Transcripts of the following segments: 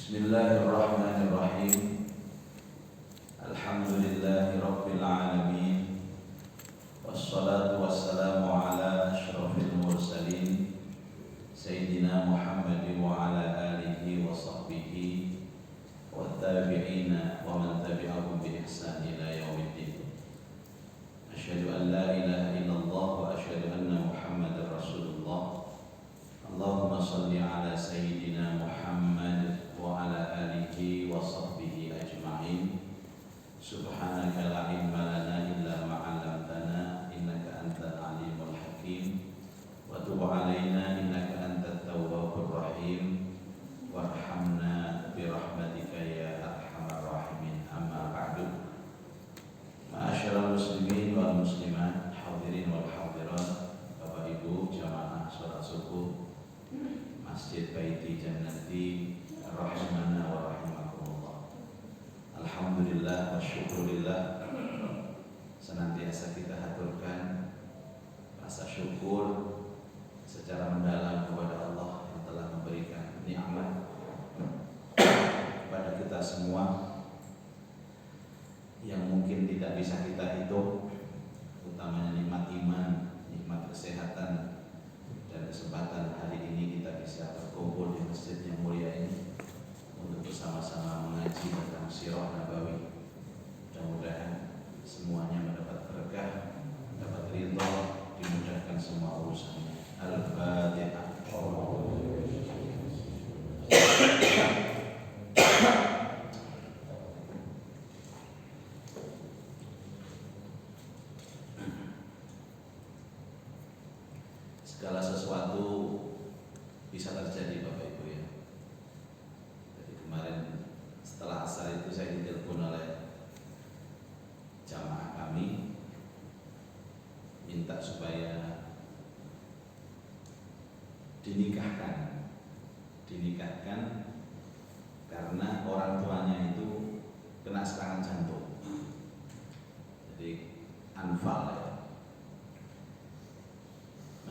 Bismillahirrahmanirrahim. Alhamdulillahi rabbil alamin. Wassalatu wassalamu ala asyrafil mursalin Sayyidina Muhammadin wa ala alihi wa sahbihi wa tabi'ina wa man tabi'ahum bi ihsan ila yaumiddin. Asyhadu an la ilaha illallah wa asyhadu anna Muhammadar Rasulullah. Allahumma salli ala Sayyidina Muhammad wa ala alihi wa sahbihi ajma'in. Subhanaka la ilma lana illa ma 'allamtana innaka antal alimul hakim. Wa tub 'alaina innaka antat tawwabur rahim. Warhamna bi rahmatika ya arhamar rahimin. Amma ba'du. Ma'asyiral muslimin wal muslimat, hadirin wal hadirat, Bapak Ibu jamaah salat subuh Masjid Baiti Jannati rahimana wa rahimakumullah. Alhamdulillah wa syukurillah, senantiasa kita haturkan rasa syukur secara mendalam kepada Allah yang telah memberikan nikmat kepada kita semua yang mungkin tidak bisa kita hitung, utamanya nikmat iman, nikmat kesehatan, dan kesempatan hari ini kita bisa berkumpul di masjid yang mulia ini untuk bersama-sama mengaji tentang sirah nabawi. Mudah-mudahan semuanya mendapat berkah, mendapat ridha, dimudahkan semua urusannya. Al-Fatihah. Segala sesuatu bisa terjadi Bapak Ibu ya. Jadi kemarin setelah asar itu saya ditelepon oleh jamaah kami minta supaya dinikahkan karena orang tuanya itu kena serangan jantung. Jadi anfal ya.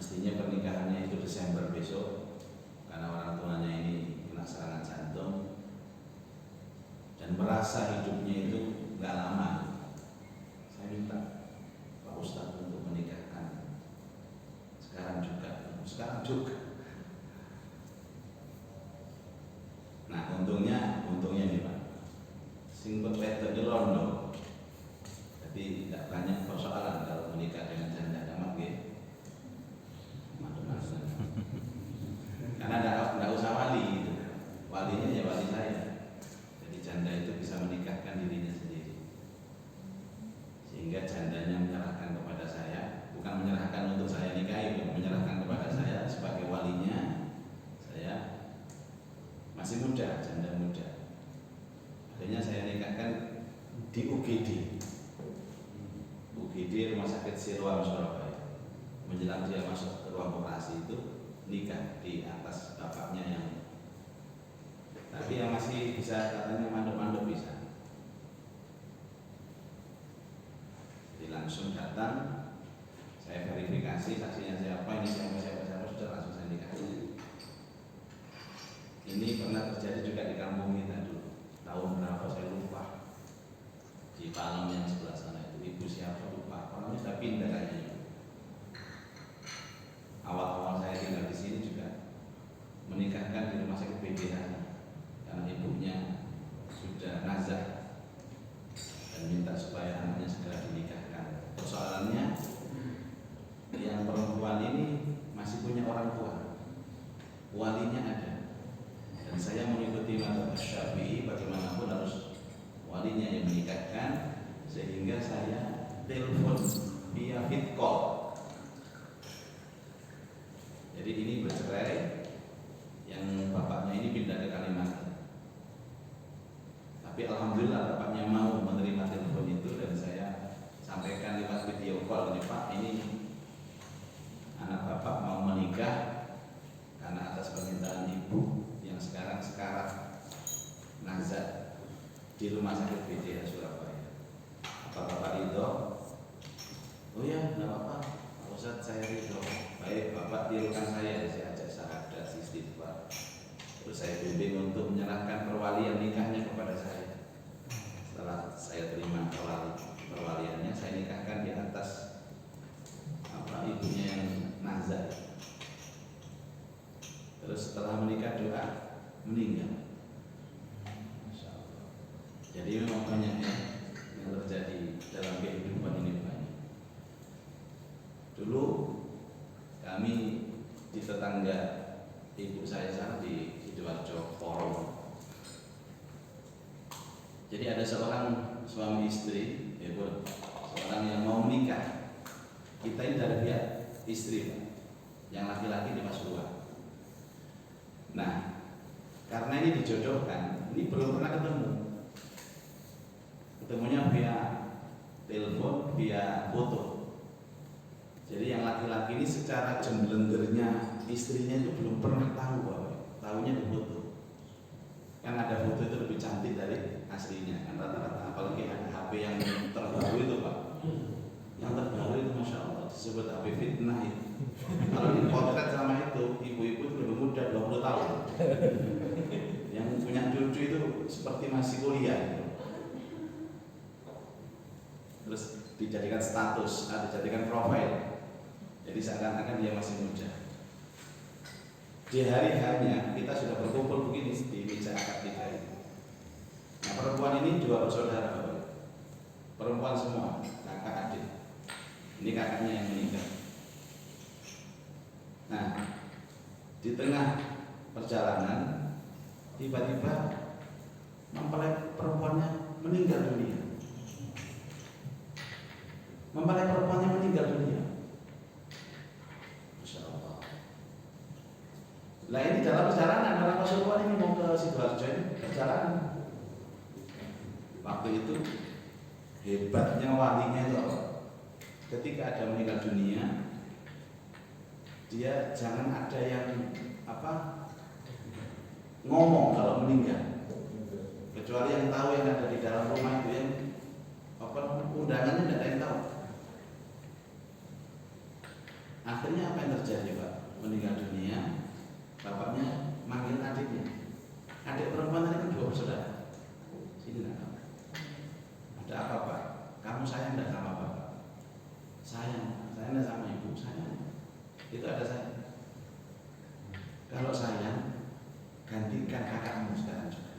Mestinya pernikahannya itu Desember besok, karena orang tuanya ini kena serangan jantung dan merasa hidupnya itu nggak lama. Saya minta Pak Ustadz untuk menikahkan sekarang juga. Nah untungnya nih Pak, sing bepeto di Londo, jadi tidak banyak persoalan kalau menikah dengan janda damat gitu. Karena tidak usah wali gitu. Walinya ya wali saya. Jadi janda itu bisa menikahkan dirinya sendiri. Sehingga jandanya menyerahkan kepada saya, bukan menyerahkan untuk saya nikahi, menyerahkan kepada saya sebagai walinya. Saya masih muda, janda muda. Akhirnya saya nikahkan di UGD Rumah Sakit Siloam Surabaya. Menjelang dia masuk ke ruang operasi itu nikah di atas bapaknya yang, tapi yang masih bisa katanya mandor bisa. Jadi langsung datang, saya verifikasi saksinya siapa, ini siapa sudah langsung saya nikah. Ini pernah terjadi juga di kampung kita dulu, tahun berapa saya lupa, di Palem yang sebelah sana itu, ibu siapa lupa, orangnya sudah pindah kayaknya. Awal-awal saya tinggal di sini juga menikahkan di rumah sakit BDH karena ibunya sudah nazar dan minta supaya anaknya segera dinikahkan. Persoalannya yang perempuan ini masih punya orang tua, walinya ada, dan saya mengikuti mazhab Syafi'i, bagaimanapun harus walinya yang menikahkan, sehingga saya telepon via vid call. Jadi ini bercerai, yang bapaknya ini pindah ke Kalimantan. Tapi alhamdulillah bapaknya mau menerima telepon itu dan saya sampaikan lewat video call, ini Pak, ini anak bapak mau menikah karena atas permintaan ibu yang sekarang sekarat nazar di rumah sakit BDH Surabaya. Apa Bapak ridho? Oh ya, enggak apa-apa. Pak Ustadz, saya ridho. Baik, Bapak tirukan saya ajak syahadat istighfar. Terus saya bimbing untuk menyerahkan perwalian saya nikahkan di atas ibunya yang nazar. Terus setelah menikah doa meninggal. Masya Allah. Jadi memang banyak yang terjadi dalam kehidupan ini banyak. Dulu kami di tetangga ibu saya sana di Sidoarjo Porong. Jadi ada seorang suami istri, seorang yang mau menikah. Kita ini dari pihak istri, Pak. Yang laki-laki di Pasuruan. Nah, karena ini dijodohkan, ini belum pernah ketemu. Ketemunya via telepon, via foto. Jadi yang laki-laki ini secara jemblendernya istrinya itu belum pernah tahu, Pak. Tahunya di foto. Kan ada foto itu lebih cantik dari aslinya, kan rata-rata. Apalagi ada HP yang terbaru itu, Pak. Yang terbaru itu Masya Allah disebut HP fitnah itu. Kalau dipotret sama itu, ibu-ibu itu lebih muda 20 tahun. Yang punya cucu itu seperti masih kuliah gitu. Terus dijadikan status, dijadikan profil. Jadi seakan-akan dia masih muda. Di hari-harinya kita sudah berkumpul begini di meja akad kita ini. Nah, perempuan ini dua bersaudara, perempuan semua, kakak adik. Ini kakaknya yang meninggal. Nah, di tengah perjalanan tiba-tiba mempelai perempuannya meninggal dunia. Mempelai perempuannya meninggal dunia. Masya Allah. Nah, ini dalam perjalanan orang Pasuruan ini mau ke Sidoarjo ini perjalanan. Waktu itu hebatnya walinya itu apa? Ketika ada meninggal dunia, dia jangan ada yang ngomong kalau meninggal, kecuali yang tahu yang ada di dalam rumah itu yang undangannya tidak ada yang tahu. Akhirnya apa yang terjadi, Pak? Meninggal dunia, bapaknya manggil adiknya. Adik perempuan tadi kan dua bersaudara. Sini nak, ada apa, Pak? Kamu sayang tidak sama bapak? Sayang tidak sama ibu, sayang. Itu ada sayang. Kalau sayang, gantikan kakakmu sekarang juga.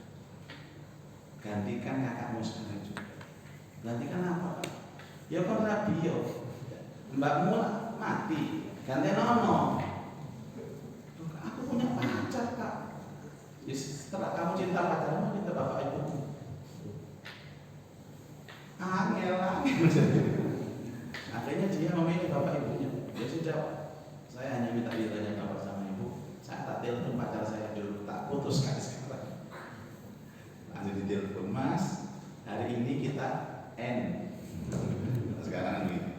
Gantikan kakakmu sekarang juga. Gantikan apa, Pak? Ya kan radio. Mbakmu mati, ganti nono. Aku punya pacar, Kak. Setelah kamu cinta pacarmu, cinta bapak ibumu. Angel. Akhirnya dia memilih bapak ibunya. Dia sudah, saya hanya minta ditanya bapak sama ibu. Saya tak telepon pacar saya dulu, tak putus sekarang. Langsung ditelepon, Mas. Hari ini kita end. Sekarang begitu.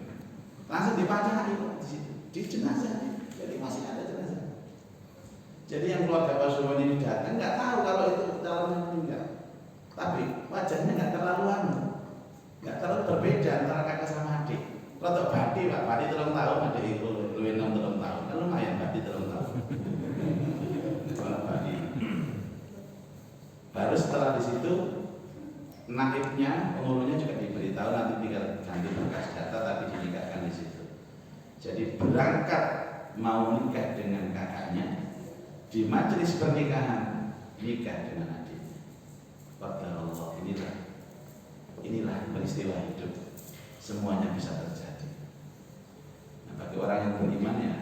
Langsung dipacari di situ, di jenazah. Jadi masih ada jenazah. Jadi yang keluarga Pasuruan ini datang nggak tahu kalau itu calonnya meninggal. Tapi wajahnya nggak terlalu berbeda antara kakak sama adik. Rotok Badi, Pak. Badi 3 tahun, adik itu lebih 6 tahun. Kan lumayan Badi 3 tahun. Badi. Baru setelah di situ naibnya, pengurusnya juga diberitahu nanti tinggal ganti berkas data tapi dinikahkan di situ. Jadi berangkat mau nikah dengan kakaknya, di majelis pernikahan nikah dengan adiknya. Qadarullah, inilah peristiwa hidup. Semuanya bisa terjadi. Nah, bagi orang yang beriman ya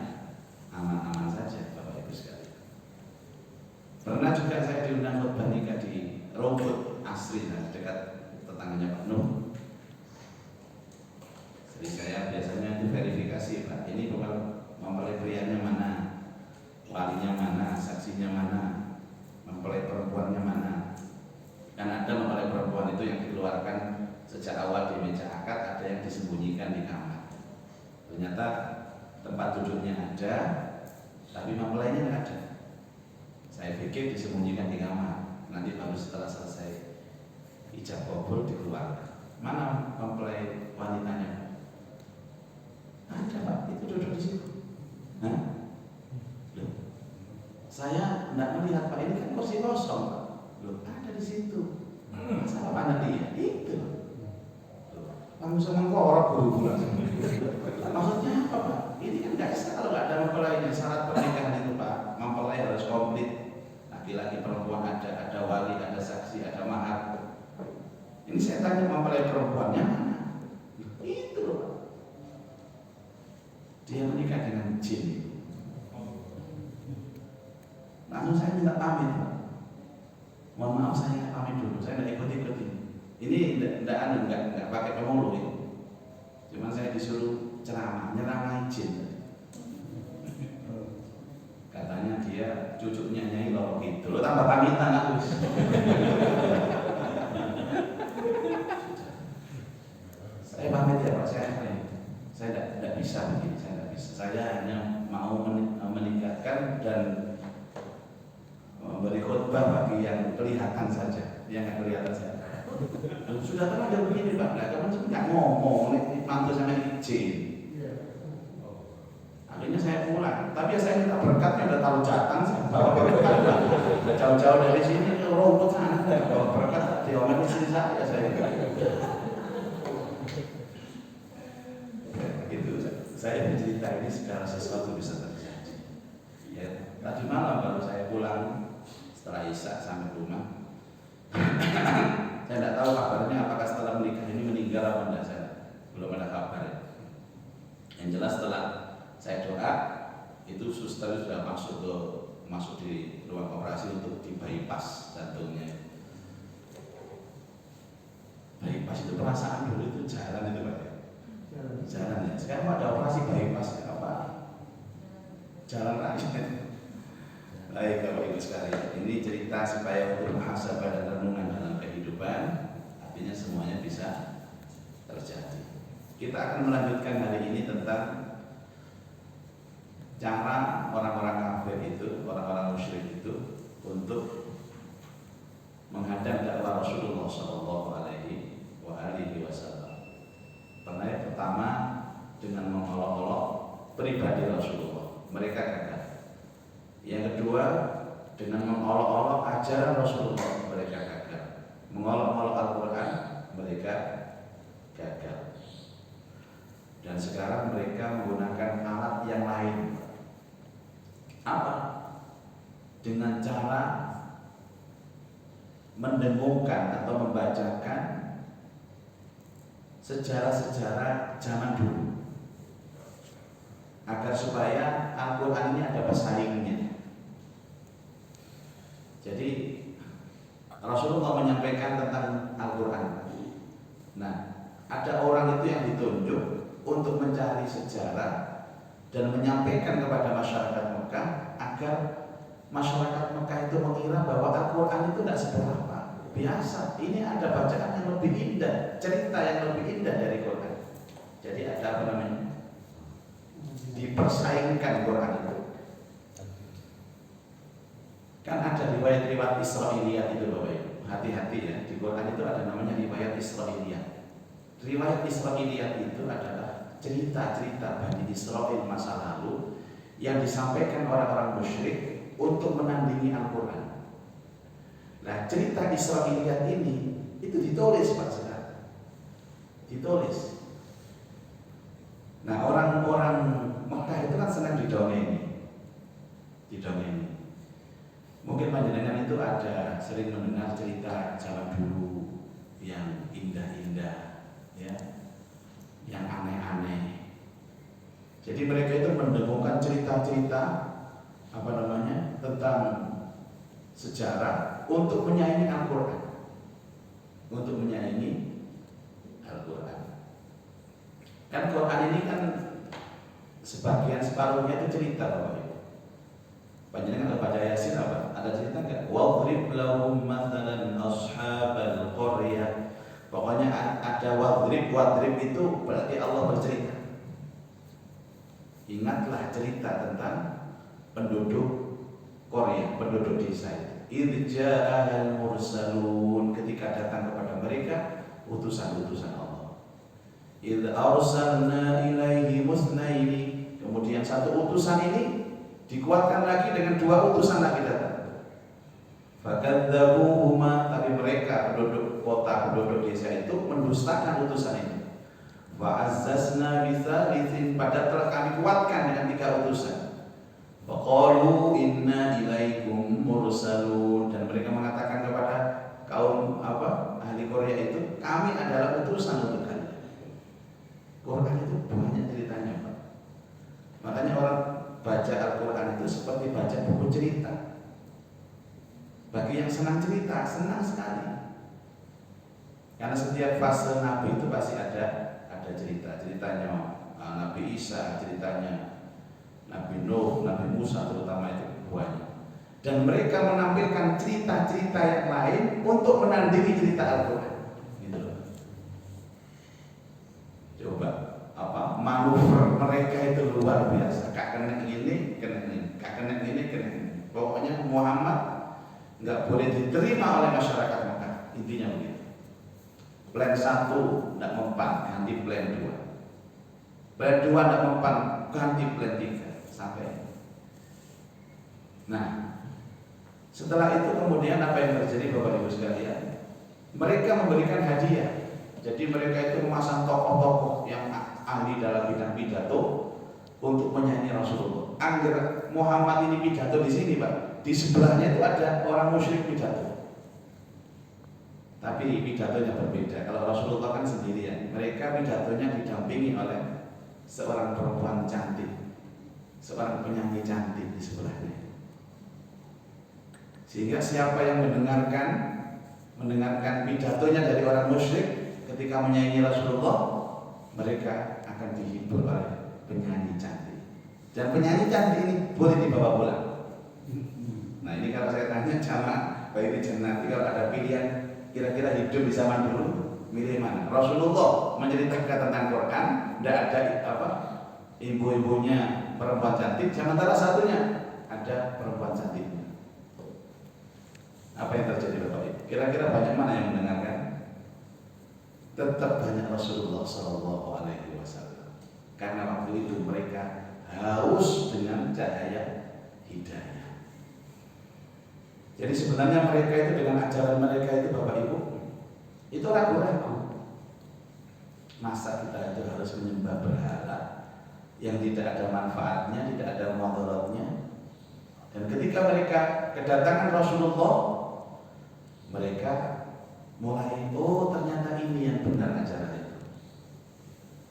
aman-aman saja, Bapak Ibu sekalian. Pernah juga saya diundang khotbah nikah di Robot Asri, dekat tetangganya Pak Nuh. Jadi saya biasanya diverifikasi, Pak, ini mempelai prianya mana, walinya mana, saksinya mana, mempelai perempuannya mana. Kan ada mempelai perempuan itu yang dikeluarkan sejak awal di meja akad, ada yang disembunyikan di kamar. Ternyata tempat duduknya ada, tapi mempelainya nggak ada. Saya pikir disembunyikan di kamar, nanti baru setelah selesai ijab kabul dikeluarkan. Mana mempelai wanitanya? Ada, Pak, itu duduk di situ. Hah? Loh, saya tidak melihat, Pak, ini kan kursi kosong, Pak. Loh, ada di situ. Masa Pak Anda lihat? Itu. Loh, Pak kamu sama korok guru-guru. Maksudnya apa Pak? Ini kan nggak bisa kalau nggak ada mempelainya. Syarat pernikahan itu Pak, mempelai harus komplit. Laki-laki perempuan ada wali, ada saksi, ada mahar. Ini saya tanya mempelai perempuannya mana? Itu loh Pak. Dia menikah dengan jin. Langsung saya minta pamit Pak. Mohon maaf saya pamit dulu, saya tidak ikut-ikuti. Ini enggak pakai pemuluh ini. Cuma saya disuruh ceramah jin. Katanya dia cucunya Nyai Loro gitu. Lo tambah pamitan aku. Saya pamit ya Pak, saya tidak bisa begini, saya tidak bisa. Saya hanya mau meningkatkan dan memberi khutbah bagi yang kelihatan saja, yang nggak kelihatan saja. Sudah kan ada begini Pak, nggak ngomong, mantu sama izin. Akhirnya saya pulang, tapi ya saya minta berkatnya udah tahu jatang, saya bawa berkat. Jauh-jauh dari sini, rumput sana, bawa berkat, diomelin istri saya. Gitu, saya bercerita ini segala sesuatu bisa terjadi. Ya, tadi malam baru saya pulang setelah Isya sampai rumah. Saya tidak tahu kabarnya apakah setelah menikah ini meninggal atau tidak, saya belum ada kabar. Yang jelas setelah saya doa itu suster sudah masuk di ruang operasi untuk di bypass jantungnya. Bypass itu perasaan dulu itu jalan itu Pak. Jalan ya. Sekarang ada operasi bypass apa? Jalan raya. Baik Bapak Ibu sekalian, ini cerita supaya untuk muhasabah dan renungan dalam kehidupan, artinya semuanya bisa terjadi. Kita akan melanjutkan hari ini tentang cara orang-orang kafir itu, orang-orang musyrik itu untuk menghadang dakwah Rasulullah Shallallahu Alaihi Wasallam. Yang pertama dengan mengolok-olok pribadi Rasulullah, mereka gagal. Yang kedua dengan mengolok-olok ajaran Rasulullah, mereka gagal. Mengolok-olok Al-Quran, mereka gagal. Dan sekarang mereka menggunakan alat yang lain. Apa? Dengan cara mendengungkan atau membacakan sejarah-sejarah zaman dulu, agar supaya Al-Quran ini ada pesaingnya. Jadi Rasulullah menyampaikan tentang Al-Quran. Nah, ada orang itu yang ditunjuk untuk mencari sejarah dan menyampaikan kepada masyarakat Mekah agar masyarakat Mekah itu mengira bahwa Al-Quran itu tidak seberapa. Biasa, ini ada bacaan yang lebih indah, cerita yang lebih indah dari Quran. Jadi ada apa namanya? Dipersaingkan Quran itu. Kan ada riwayat-riwayat Israiliyat itu Bapak Ibu. Hati-hati ya, di Quran itu ada namanya riwayat Israiliyat. Riwayat Israiliyat itu adalah cerita-cerita Bani Israil masa lalu yang disampaikan orang-orang musyrik untuk menandingi Al-Quran. Nah, cerita Israiliyat ini itu ditulis Pak sekarang. Ditulis. Nah, orang-orang Mekah itu kan senang didongeni. Mungkin panjenengan itu ada sering mendengar cerita zaman dulu yang indah-indah, ya, yang aneh-aneh. Jadi mereka itu mendengungkan cerita-cerita tentang sejarah untuk menyaingi Al-Quran. Kan Quran ini kan separuhnya itu cerita Bapak Ibu. Panjenengan kalau baca Yasin apa? Ada cerita enggak? Wadrib lahum mathalan ashabal qaryah. Pokoknya ada wadrib itu berarti Allah bercerita. Ingatlah cerita tentang penduduk Korea, penduduk desa itu. Idh ja'al mursalun, ketika datang kepada mereka utusan-utusan Allah. Idh arsalna ilaihi musnaini, kemudian satu utusan ini dikuatkan lagi dengan dua utusan lagi datang. Fakadzabuhuma, tapi mereka penduduk kota, penduduk desa itu mendustakan utusan ini. wa azzazna bi tsalitsin, padahal telah kami kuatkan dengan 3 utusan. Faqalu inna ilaikum mursalun, dan mereka mengatakan kepada kaum ahli Korea itu, kami adalah utusan untuk kalian. Quran itu banyak ceritanya, Pak. Makanya orang baca Al-Quran itu seperti baca buku cerita. Bagi yang senang cerita, senang sekali. Karena setiap fase Nabi itu pasti ada ceritanya Nabi Isa, ceritanya Nabi Nuh, Nabi Musa, terutama itu banyak. Dan mereka menampilkan cerita-cerita yang lain untuk menandingi cerita Al-Quran. Gitu loh. Coba manuver mereka itu luar biasa. Kak kena ini, kena ini, kak kena ini, kena ini. Pokoknya Muhammad nggak boleh diterima oleh masyarakat Mekah. Intinya begitu. Plan 1 tidak mempan, ganti plan 2. Plan 2 tidak mempan, ganti plan 3 sampai. Nah, setelah itu kemudian apa yang terjadi Bapak Ibu sekalian? Mereka memberikan hadiah. Jadi mereka itu memasang tokoh-tokoh yang ahli dalam bidang pidato untuk menyanyi Rasulullah. Angger Muhammad ini pidato di sini, Pak. Di sebelahnya itu ada orang musyrik pidato. Tapi pidatonya berbeda. Kalau Rasulullah kan sendirian. Mereka pidatonya didampingi oleh seorang perempuan cantik, seorang penyanyi cantik di sebelahnya. Sehingga siapa yang mendengarkan pidatonya dari orang musyrik ketika menyanyi Rasulullah, mereka akan dihibur oleh penyanyi cantik. Dan penyanyi cantik ini boleh dibawa pulang. Nah ini kalau saya tanya jamaah baik di nanti kalau ada pilihan kira-kira hidup di zaman dulu milih mana? Rasulullah menceritakan tentang Quran, tidak ada ibu-ibunya perempuan cantik, sementara satunya ada perempuan cantiknya. Apa yang terjadi Bapak Ibu? Kira-kira banyak mana yang mendengarkan? Tetap banyak Rasulullah Shallallahu Alaihi Wasallam. Karena waktu itu mereka haus dengan cahaya hidayah. Jadi sebenarnya mereka itu dengan ajaran mereka itu Bapak Ibu itu ragu-ragu. Masa kita itu harus menyembah berhala yang tidak ada manfaatnya, tidak ada mudaratnya. Dan ketika mereka kedatangan Rasulullah, mereka mulai ternyata ini yang benar ajaran itu.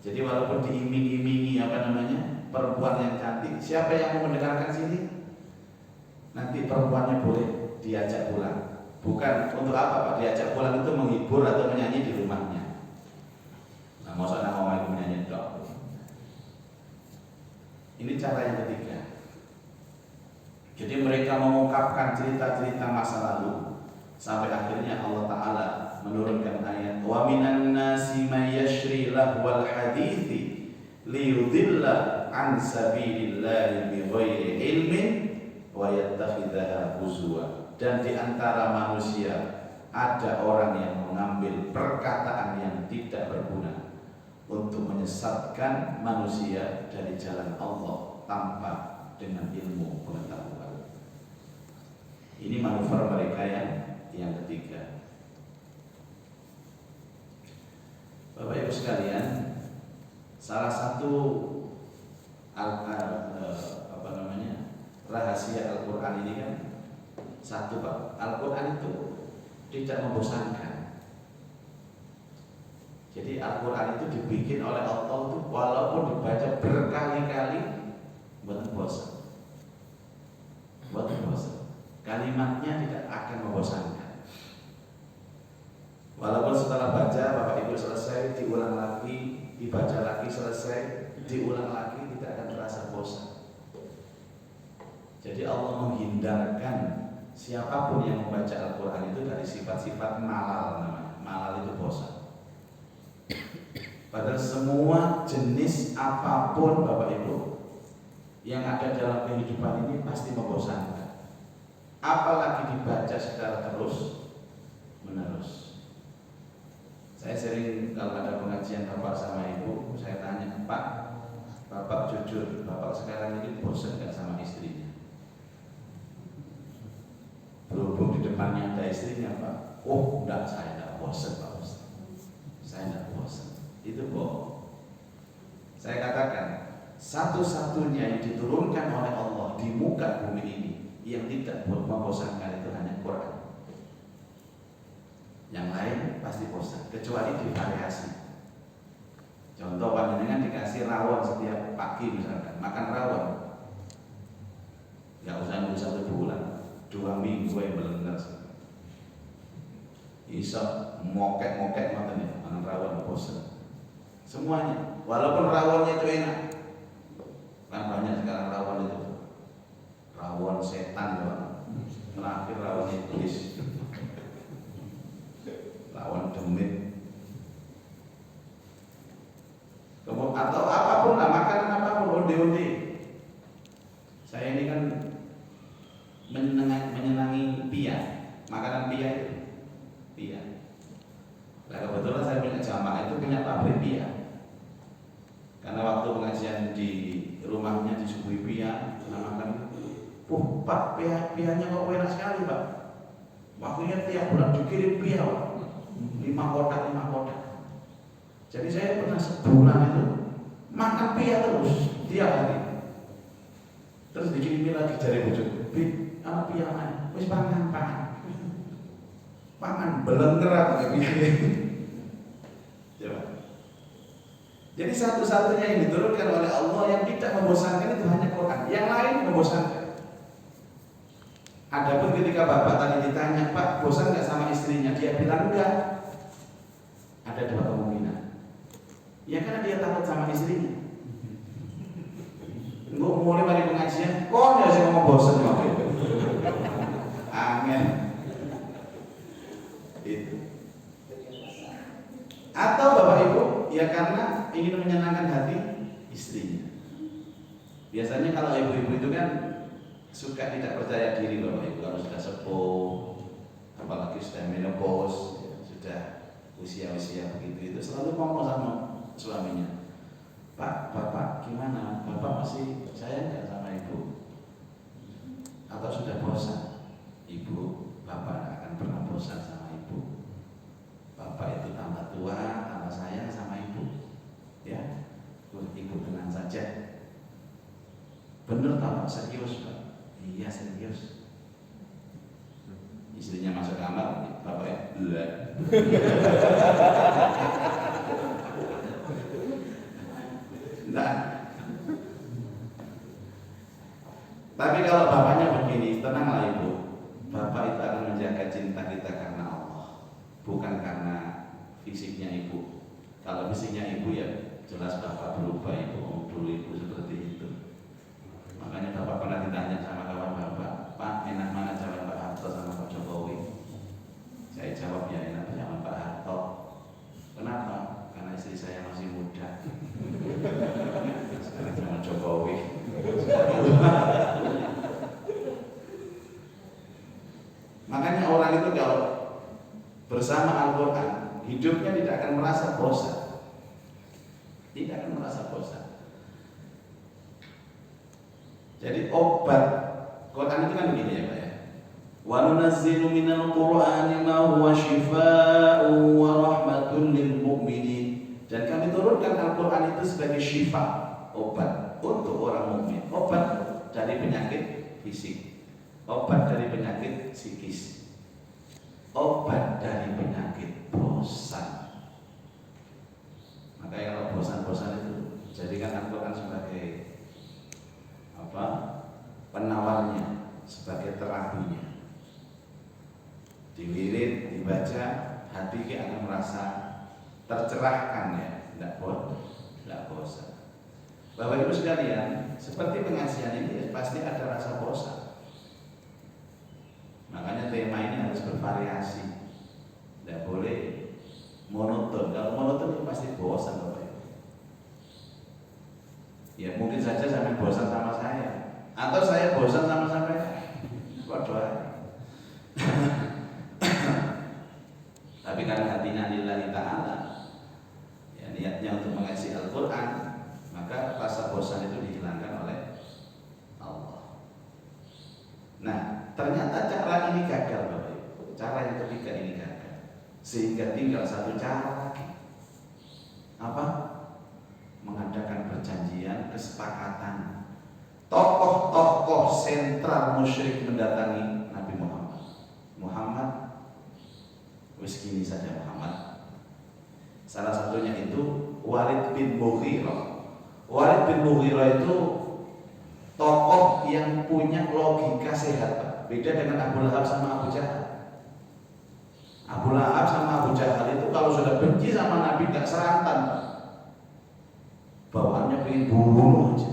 Jadi walaupun diiming-imingi perempuan yang cantik, siapa yang mau mendengarkan sini? Nanti perempuannya boleh diajak pulang. Bukan untuk apa Pak? Diajak pulang itu menghibur atau menyanyi di rumahnya. Nah, masa nak ngomong itu menyanyi dok. Ini cara yang ketiga. Jadi mereka mengungkapkan cerita-cerita masa lalu sampai akhirnya Allah Ta'ala menurunkan ayat wa minan nasi may yashri lahwal hadithi liyudilla an sabilillahi bighairi ilmin wa yattakhidhaha huzwa. Dan di antara manusia ada orang yang mengambil perkataan yang tidak berguna untuk menyesatkan manusia dari jalan Allah tanpa dengan ilmu pengetahuan. Ini manuver mereka yang ketiga. Bapak Ibu sekalian, salah satu rahasia Al-Quran ini kan satu Pak, Al-Quran itu tidak membosankan. Jadi Al-Quran itu dibikin oleh Allah itu walaupun dibaca berkali-kali bukan bosan. Kalimatnya tidak akan membosankan. Walaupun setelah baca Bapak Ibu selesai, diulang lagi, dibaca lagi, selesai, diulang lagi, tidak akan terasa bosan. Jadi Allah menghindarkan siapapun yang membaca Al-Quran itu dari sifat-sifat malal namanya. Malal itu bosan. Padahal semua jenis apapun Bapak Ibu yang ada dalam kehidupan ini pasti membosankan. Apalagi dibaca secara terus menerus. Saya sering kalau ada pengajian Bapak sama Ibu, saya tanya, Pak, Bapak jujur, Bapak sekarang ini bosan gak sama istrinya? Berhubung di depannya ada istrinya Pak, enggak, saya enggak bosan Pak Ustaz. Saya enggak bosan. Itu bohong. Saya katakan, satu-satunya yang diturunkan oleh Allah di muka bumi ini yang tidak membosankan itu hanya Quran. Yang lain pasti bosan, kecuali divariasi. Contoh, panjenengan dikasih rawon setiap pagi misalkan, makan rawon, nggak usah nunggu 1 bulan, 2 minggu yang benar. Iso mokek-mokek makan ya, makan rawon bosan. Semuanya, walaupun rawonnya itu enak, kan banyak sekarang rawon itu, rawon setan, terakhir rawon iblis, rawon demit, atau apapun lah, makanan apapun, onde-onde. Saya ini kan menyenangi pia, makanan pia itu, pia. Nah kebetulan saya punya jamaah itu punya pabrik pia. Karena waktu pengajian di rumahnya disuguhi pia, makan, Pak, pianya kok enak sekali Pak. Waktunya tiap bulan dikirim pia, Pak. 5 kotak. Jadi saya pernah sebulan itu makan pia terus tiap hari. Terus dikirimi lagi dari bujuk, anak pia mana? Wis pangan. Pangan belum gerak kayak gini. Coba. Jadi satu-satunya yang diturunkan oleh Allah yang tidak membosankan itu hanya Quran. Yang lain membosankan. Adapun ketika bapak tadi ditanya, Pak, bosan nggak sama istrinya? Dia bilang enggak. Ada 2 kemungkinan. Ya karena dia takut sama istrinya. Enggak mulai dari pengajian, kok dia sih ngomong bosan waktu itu. Angin. Itu. Atau Bapak Ibu, ya karena ingin menyenangkan hati istrinya. Biasanya kalau ibu-ibu itu kan suka tidak percaya diri Bapak Ibu, kalau sudah sepuh, apalagi sudah menopause, sudah usia-usia begitu, itu selalu ngomong sama suaminya, Pak, Bapak gimana? Bapak masih percaya nggak sama Ibu? Atau sudah bosan? Ibu, Bapak akan pernah bosan sama Ibu. Bapak itu tambah tua, tambah sayang sama Ibu. Ya, Ibu tenang saja. Bener tak Pak? Serius Pak? Iya serius. Istrinya masuk kamar, Bapak Nah, tapi kalau bapaknya begini, tenanglah Ibu. Bapak itu akan menjaga cinta kita karena Allah, bukan karena fisiknya Ibu. Kalau fisiknya Ibu ya jelas Bapak berubah Ibu, dulu Ibu seperti itu. Makanya Bapak pernah ditanya sama kawan Bapak, Pak, enak mana jalan Pak Harto sama Pak Jokowi? Saya jawab ya enak zaman Pak Harto. Kenapa? Karena istri saya masih muda. Sekarang zaman Jokowi. Makanya orang itu kalau bersama Al-Quran, hidupnya tidak akan merasa bosan. Tidak akan merasa bosan. Jadi obat Quran itu kan begini ya Pak ya. Wa nunazzilu minal Qur'ani ma huwa syifaa'un wa rahmatun lil mu'minin. Dan kami turunkan Al-Quran itu sebagai syifa, obat untuk orang mukmin, obat dari penyakit fisik, obat dari penyakit psikis, obat dari penyakit bosan. Makanya kalau bosan-bosan itu jadikan Al-Quran sebagai apa? Penawarnya, sebagai terapinya. Dilirik, dibaca, hati kita akan merasa tercerahkan ya, tidak bosan. Bapak Ibu sekalian, seperti pengajian ini pasti ada rasa bosan. Makanya tema ini harus bervariasi, tidak boleh monoton. Kalau monoton itu pasti bosan Bapak Ibu. Ya mungkin saja sampai bosan sama saya, atau saya bosan sama sampai waduh. Tapi karena hatinya lillahi ta'ala, ya niatnya untuk mengaji Al-Quran, maka rasa bosan itu dihilangkan oleh Allah. Nah, ternyata cara ini gagal Bapak Ibu. Cara yang ketiga ini gagal. Sehingga tinggal satu cara lagi. Apa? mengadakan perjanjian, kesepakatan. Tokoh-tokoh sentral musyrik mendatangi Nabi Muhammad. Muhammad, wis gini saja Muhammad. Salah satunya itu Walid bin Mughirah. Walid bin Mughirah itu tokoh yang punya logika sehat, Pak. Beda dengan Abu Lahab sama Abu Jahal. Abu Lahab sama Abu Jahal itu kalau sudah benci sama Nabi gak serantan, Pak. Bawaannya pengen bunuh aja,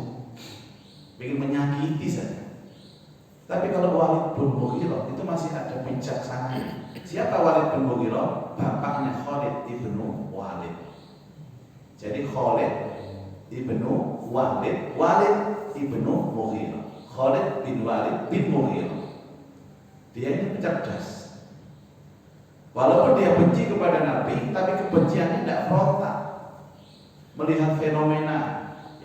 pengen menyakiti saja. Tapi kalau Walid bin Mughirah itu masih ada bijaksana. Siapa Walid bin Mughirah? Bapaknya Khalid ibnu Walid. Jadi Khalid ibnu Walid, Walid ibnu Mughirah. Khalid bin Walid bin Mughirah. Dia ini cerdas. Walaupun dia benci kepada Nabi, tapi kebenciannya tidak frontal. Melihat fenomena,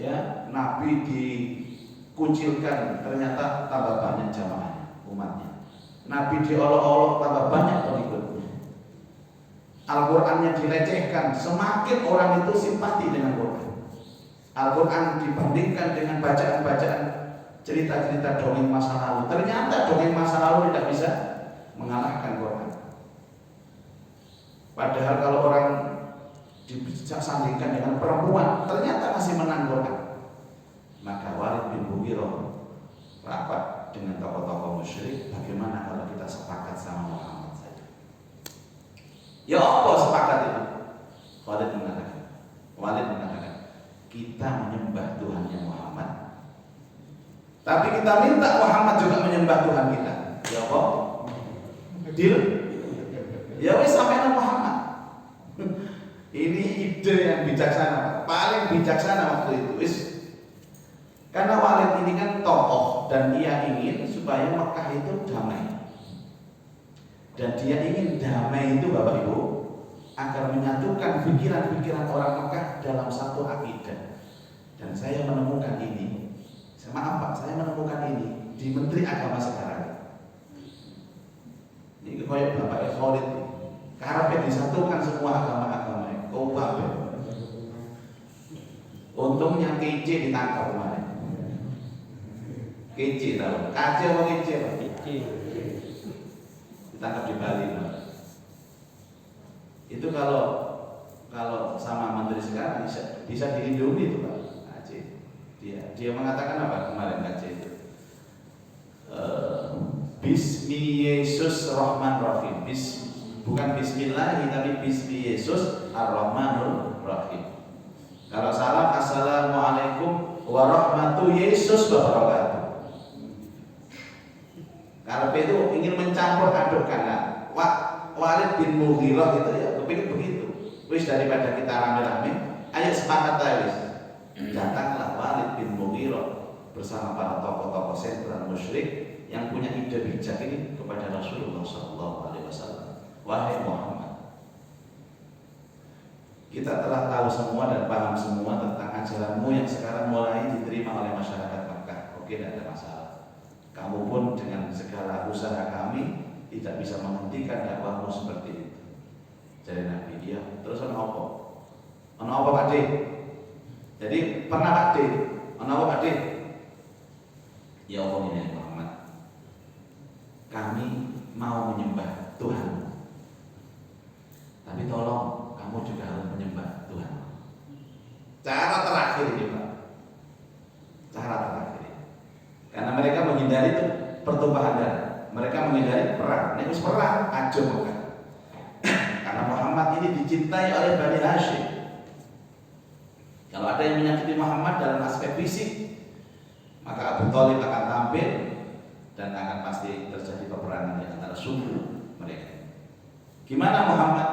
ya, Nabi dikucilkan, ternyata tambah banyak jamaahnya, umatnya. Nabi diolok-olok, tambah banyak pengikutnya. Al-Qur'annya dilecehkan, semakin orang itu simpati dengan Quran. Al-Quran dibandingkan dengan bacaan-bacaan cerita-cerita dongeng masa lalu, ternyata dongeng masa lalu tidak bisa mengalahkan Quran. Padahal kalau orang disandingkan dengan perempuan, ternyata masih menang Quran. Maka Walid bin Mughirah rapat dengan tokoh-tokoh musyrik, bagaimana kalau kita sepakat sama Muhammad saja? Ya Allah, sepakat itu. Walid mengatakan, kita menyembah Tuhannya Muhammad, tapi kita minta Muhammad juga menyembah Tuhan kita. Ya Allah, deal? Ya wis sampeyan Muhammad. Ini ide yang bijaksana, paling bijaksana waktu itu. Wis. Karena Walid ini kan tokoh dan dia ingin supaya Mekah itu damai. Dan dia ingin damai itu Bapak Ibu agar menyatukan pikiran-pikiran orang Mekah dalam satu akidah. Dan saya menemukan ini. Maaf Pak, saya menemukan ini di Menteri Agama sekarang. Ini kayak Bapak Khalid, karena disatukan semua agama-agama. Oh Bapak. Untungnya KC ditangkap kemarin. KC tahu? KC apa KC? Ditangkap di Bali, Pak. Itu kalau sama menteri sekarang bisa dilindungi itu Pak. KC. Dia mengatakan apa kemarin KC itu? Bismi Yesus Rahman Rahim. Bukan Bismillah, tapi Bismi Yesus Ar-Rahmanur Rahim. Kalau salam, Assalamualaikum warahmatullahi Yesus wabarakatuh. Kalau itu ingin mencampur adukkan, Walid bin Mughirah itu ya kepikir begitu. Wis daripada kita rame-rame, ayo sepakat wis. Datanglah Walid bin Mughirah bersama para tokoh-tokoh sentral musyrik yang punya ide bijak ini kepada Rasulullah SAW. Wahai Muhammad, kita telah tahu semua dan paham semua tentang ajaranmu yang sekarang mulai diterima oleh masyarakat Makkah. Oke, tidak ada masalah. Kamu pun dengan segala usaha kami tidak bisa menghentikan dakwahmu seperti itu. Jadi Nabi dia terus ono apa Pak D? Jadi pernah Pak D, ono apa Pak D? Ya Allah ini Muhammad, kami mau menyembah Tuhan. Tapi tolong kamu juga harus menyembah Tuhan. Cara terakhir ini Pak. Cara terakhir. Karena mereka menghindari itu pertumpahan darah. Mereka menghindari perang. Ini perang aja bukan. Karena Muhammad ini dicintai oleh Bani Hashim. Kalau ada yang menyakiti Muhammad dalam aspek fisik, maka Abu Thalib akan tampil dan akan pasti terjadi peperangan di antara suku mereka. Gimana Muhammad?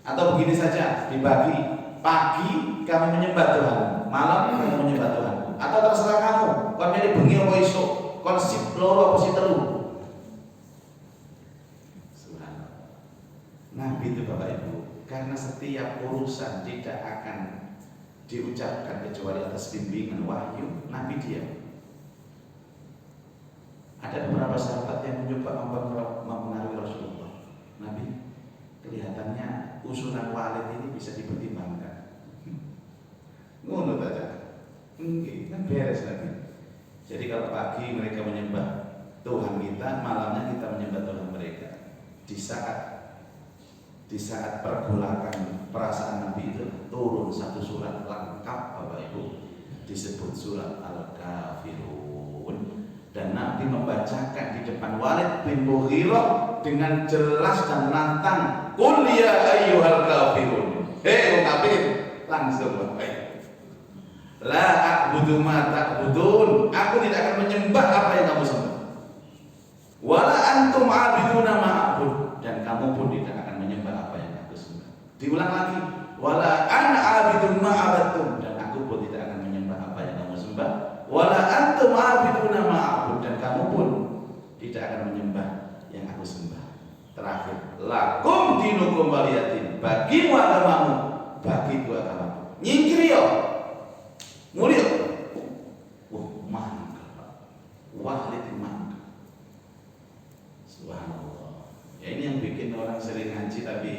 Atau begini saja, dibagi. Pagi kami menyembah Tuhan, malam kami menyembah Tuhan. Atau terserah kamu, kon milih bengi apa esuk, kon sip loro apa sip telu. Subhanallah. Nabi itu Bapak Ibu, karena setiap urusan tidak akan diucapkan kecuali atas bimbingan wahyu, Nabi diam. Ada beberapa sahabat yang mencoba mempengaruhi Rasulullah. Nabi, kelihatannya usulan Walid ini bisa dipertimbangkan. beres lagi. Jadi kalau pagi mereka menyembah Tuhan kita, malamnya kita menyembah Tuhan mereka. Di saat pergolakan perasaan Nabi itu turun satu surat lengkap Bapak Ibu, disebut surat Al-Kafirun, dan Nabi membacakan di depan Walid bin Mughirah dengan jelas dan lantang, "Qul ya ayyuhal kafirun." Hei kafir, langsung Bapak Ibu. La a'budu ma ta'budun. Aku tidak akan menyembah apa yang kamu sembah. Wala antum 'abiduna ma a'bud, dan kamu pun tidak akan menyembah apa yang aku sembah. Diulang lagi, wala ana 'abidun ma 'abadtum, dan aku pun tidak akan menyembah apa yang kamu sembah. Wala antum 'abiduna ma a'bud, dan kamu pun tidak akan menyembah yang aku sembah. Terakhir, lakum dinukum waliyatin, bagimu agamamu, bagiku agamaku. Nyingkir yo. Mulia, mantap, Walid mantap, subhanallah. Ya ini yang bikin orang sering ngaji tapi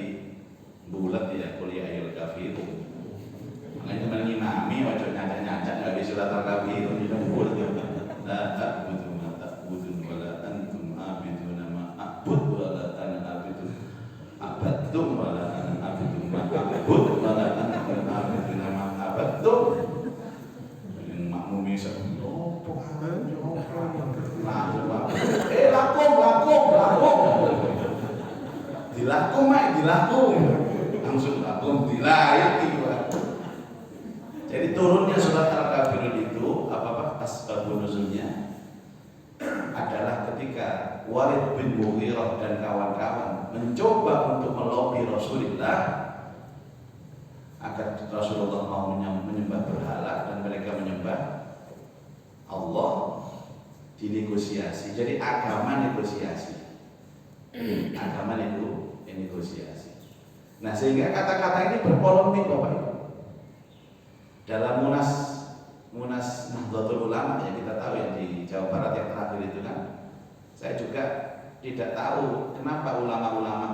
bulat ya, kuliah ayat kafir. Makanya cuma ngimami, ojo nyacak nggak bisa surat al-kafir, tidak bulat. La ta'budu ma ta'budun wala antum abiduna ma a'bud wala ana abidun abadtum wala ana abidun ma a'bud wala antum abiduna ma abadtum. Dilakum langsung lakum dilayat gitu. Jadi turunnya surat Al-Kafirun itu asbabun nuzulnya adalah ketika Walid bin Mughirah dan kawan-kawan mencoba untuk melobi Rasulullah agar Rasulullah mau menyembah berhala dan mereka menyembah Allah, dinegosiasi. Jadi agama negosiasi. Agama itu negosiasi. Nah, sehingga kata-kata ini berpolemik Bapak Ibu. Dalam Munas Nahdlatul Ulama yang kita tahu yang di Jawa Barat yang terakhir itu kan, saya juga tidak tahu kenapa ulama-ulama,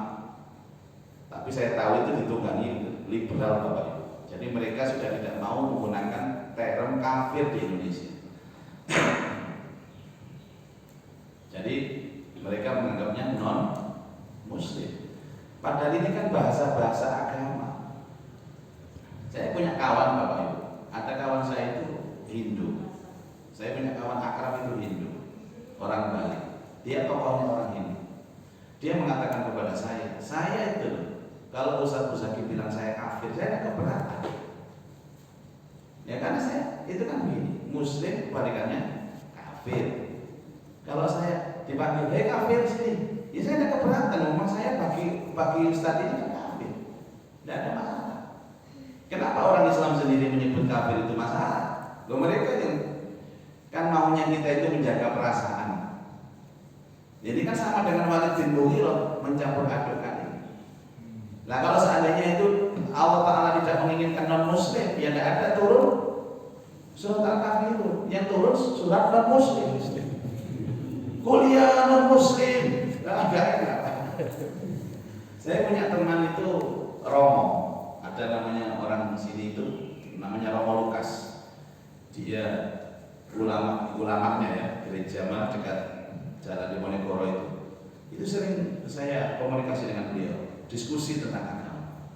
tapi saya tahu itu ditunggangi liberal Bapak Ibu. Jadi mereka sudah tidak mau menggunakan term kafir di Indonesia. Jadi mereka menganggapnya non Muslim. Padahal ini kan bahasa-bahasa agama. Saya punya kawan Bapak Ibu. Ada kawan saya itu Hindu. Saya punya kawan akrab itu Hindu, orang Bali. Dia tokohnya orang Hindu. Dia mengatakan kepada saya itu kalau Ustaz Buzaki bilang saya kafir, saya tidak keberatan. Ya karena saya itu kan begini, Muslim kebalikannya kafir. Kalau saya dipanggil, "Hei kafir sini," ya saya tidak keberatan. Memang saya bagi Ustaz ini kan kafir, tidak ada masalah. Kenapa orang Islam sendiri menyebut kafir itu masalah? Loh, mereka yang kan maunya kita itu menjaga perasaan. Jadi kan sama dengan Walid bin Mughirah mencampur adukkan ini. Nah kalau seandainya itu Allah Ta'ala tidak menginginkan non Muslim, ya tidak ada turun surat Al-Kafirun, yang turun surat non Muslim. Kuliah non Muslim, agak enak. Saya punya teman itu Romo, ada namanya orang sini itu namanya Romo Lukas. Dia ulamanya ya, gereja mana dekat Jalan Diponegoro itu. Itu sering saya komunikasi dengan beliau, diskusi tentang agama.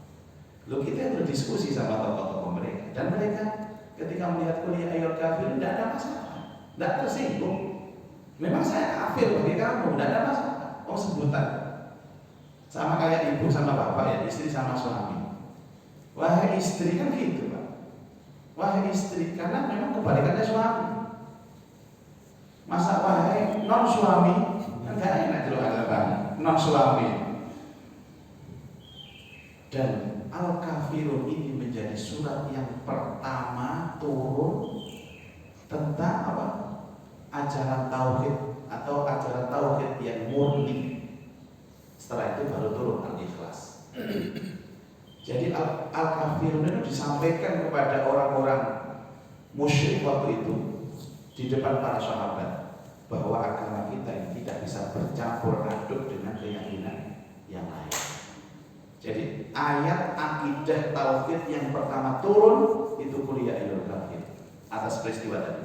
Loh, kita berdiskusi sama tokoh-tokoh mereka, dan mereka ketika melihat kuliah ayat kafir tidak ada masalah, tidak tersinggung. Memang saya kafir bagi kamu, tidak ada masalah. Oh, sebutan sama kayak ibu sama bapak ya, istri sama suami. Wahai istri kan gitu Pak. Wahai istri, karena memang kebalikannya suami. Masa wahai non suami, kan gak enak kalau ada non suami. Dan Al-Kafirun ini menjadi surat yang pertama turun tentang apa? Ajaran tauhid atau ajaran tauhid yang murni. Setelah itu baru turun Al-Ikhlas. Jadi Al-Kafirun itu disampaikan kepada orang-orang musyrik waktu itu di depan para sahabat bahwa agama kita ini tidak bisa bercampur aduk dengan keyakinan yang lain. Jadi ayat akidah tauhid yang pertama turun itu kuliah Al-Kafir atas peristiwa tadi.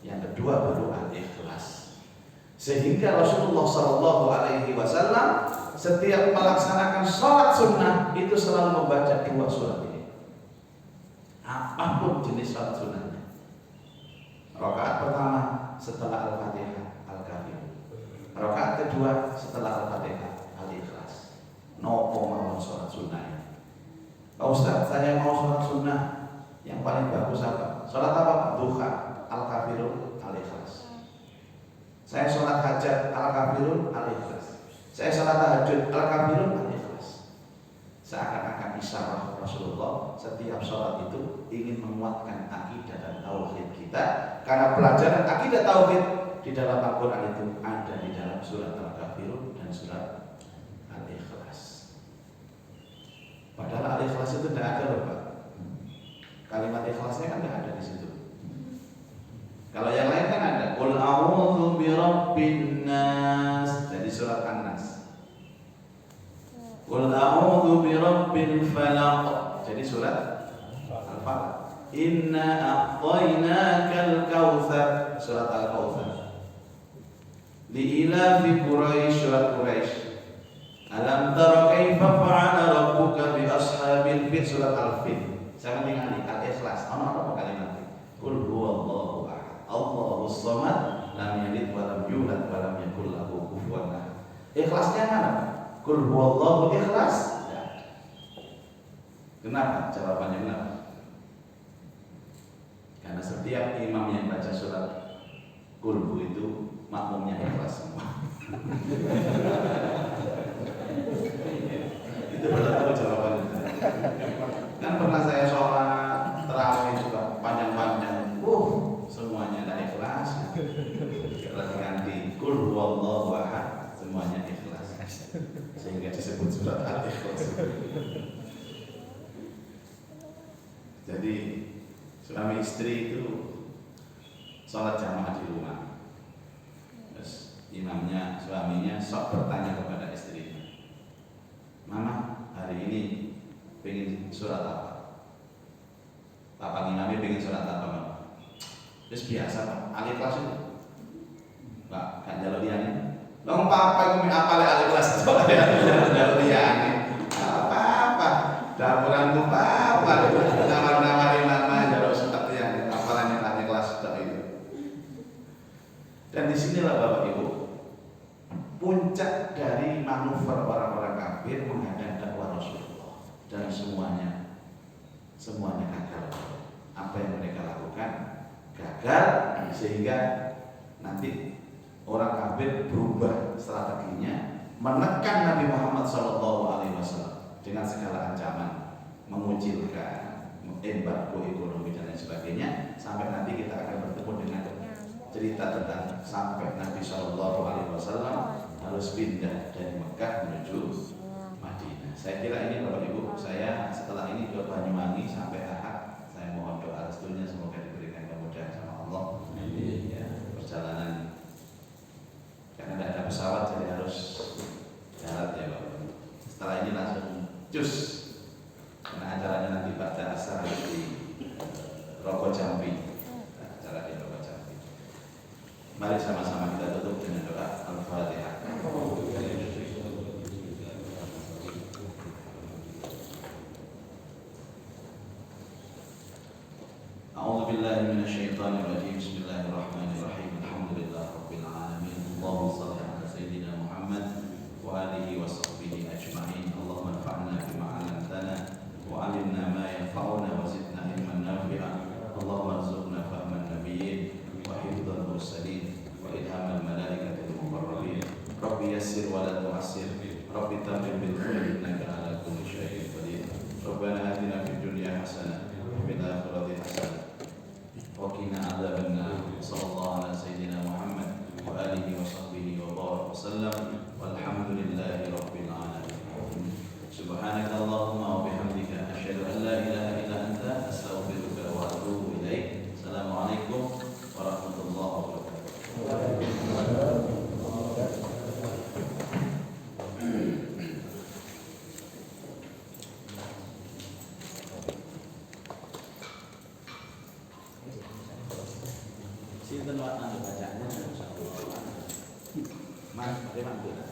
yang kedua baru al-ikhlas. Sehingga Rasulullah SAW setiap melaksanakan sholat sunnah itu selalu membaca dua surat ini, apapun jenis sholat sunnahnya. Rakaat pertama setelah Al-Fatihah Al-Kafirun, rakaat kedua setelah Al-Fatihah Al-Ikhlas. Nopo mawon sholat sunnah. Pak Ustaz, saya mau sholat sunnah yang paling bagus apa? Sholat apa? Duha Al-Kafirun Al-Ikhlas. Saya sholat hajat Al-Kafirun Al-Ikhlas. Saya sholat tahajud Al-Kafirun Al-Ikhlas. Seakan-akan isyarah Rasulullah setiap sholat itu ingin menguatkan akidah dan tauhid kita, karena pelajaran akidah tauhid di dalam Al-Quran itu ada di dalam surat Al-Kafirun dan surat Al-Ikhlas. Padahal Al-Ikhlas itu tidak ada loh Pak. Kalimat ikhlasnya kan tidak ada di situ. Kalau yang lain kan ada. Qul a'udzu birabbin nas. Jadi surat An-Nas. Qul a'udzu birabbil falaq. Jadi surat Al-Falaq. Inna a'tainakal kautsar. Surat Al-Kautsar. Li'ilafi Quraisy, surat Quraisy. Alam tara kaifa fa'ala rabbuka bi ashabil fil, surat Al-Fil. Saya mengingat Al-Ikhlas. Apa kalimat? Qul huwallahu ahad, Allahus samad, lam yalid wa lam yulad wa lam yakul lahu kufuwan ahad. Ikhlasnya mana? Qul huwallahu ikhlas. Ya. Kenapa? Jawabannya kenapa? Karena setiap imam yang baca surat Qul itu makmumnya ikhlas semua. Itu benar tahu jawabannya. Kan pernah saya sholat terawih juga panjang-panjang, semuanya ada ikhlas. Setelah diganti Qul huwallahu ahad, semuanya ikhlas, sehingga disebut surat Al-Ikhlas. Jadi suami istri itu sholat jamaah di rumah, terus imamnya, suaminya sok bertanya kepada istrinya, Mama, hari ini pengen surat apa? Papa imamnya pengen surat apa, Mama? Terus biasa Pak, Al-Ikhlas itu Pak, gak jalur dia nih. Dong papa itu apa le Al-Ikhlas itu? Jalur dia nih. Apa-apa, dapuranmu papa, nawar-nawarin nama jalur surat dia nih. Apalagi Al-Ikhlas itu. Dan disinilah Bapak Ibu, puncak dari manuver orang-orang kafir menghadang dakwah Rasulullah, dan semuanya gagal. Apa yang mereka lakukan gagal, sehingga nanti orang kafir berubah strateginya, menekan Nabi Muhammad SAW dengan segala ancaman, mengucilkan, embargo ekonomi dan lain sebagainya, sampai nanti kita akan bertemu dengan cerita tentang sampai Nabi SAW harus pindah dari Mekah menuju Madinah. Saya kira ini Bapak Ibu, saya setelah ini ke Banyuwangi sampai Ahad. Saya mohon doa restunya, semoga diberikan kemudahan sama Allah. Ya, perjalanan karena tidak ada pesawat jadi harus darat ya Bapak Ibu. Setelah ini langsung cus, karena acaranya nanti pada asar di Rogo Jambi. Acara di Rogo Jambi. Mari sama-sama kita tutup dengan doa Al-Fatihah. A'udzu billahi minasyaitonir rajim. Bismillahirrahmanirrahim. Alhamdulillahirabbil alamin. Allahumma shalli ala sayyidina Muhammad wa alihi wa sahbihi ajma'in. Allahumma anfa'na bima 'allamtana wa 'allimna ma yanfa'una wa zidna ilman nafi'a. Allahumma arzuqna fahman nabiyyin wa hifdzal mursalin wa ilhamal malaikatil muqarrabin. Rabbi yassir wa la tu'assir. Rabbi tammim bil khair innaka 'ala kulli syai'in qadir. Rabbana atina fid dunya hasanah wa fil akhirati hasanah wa qina adzaban Itu lewat nanti bacanya satu. Mas, bagaimana?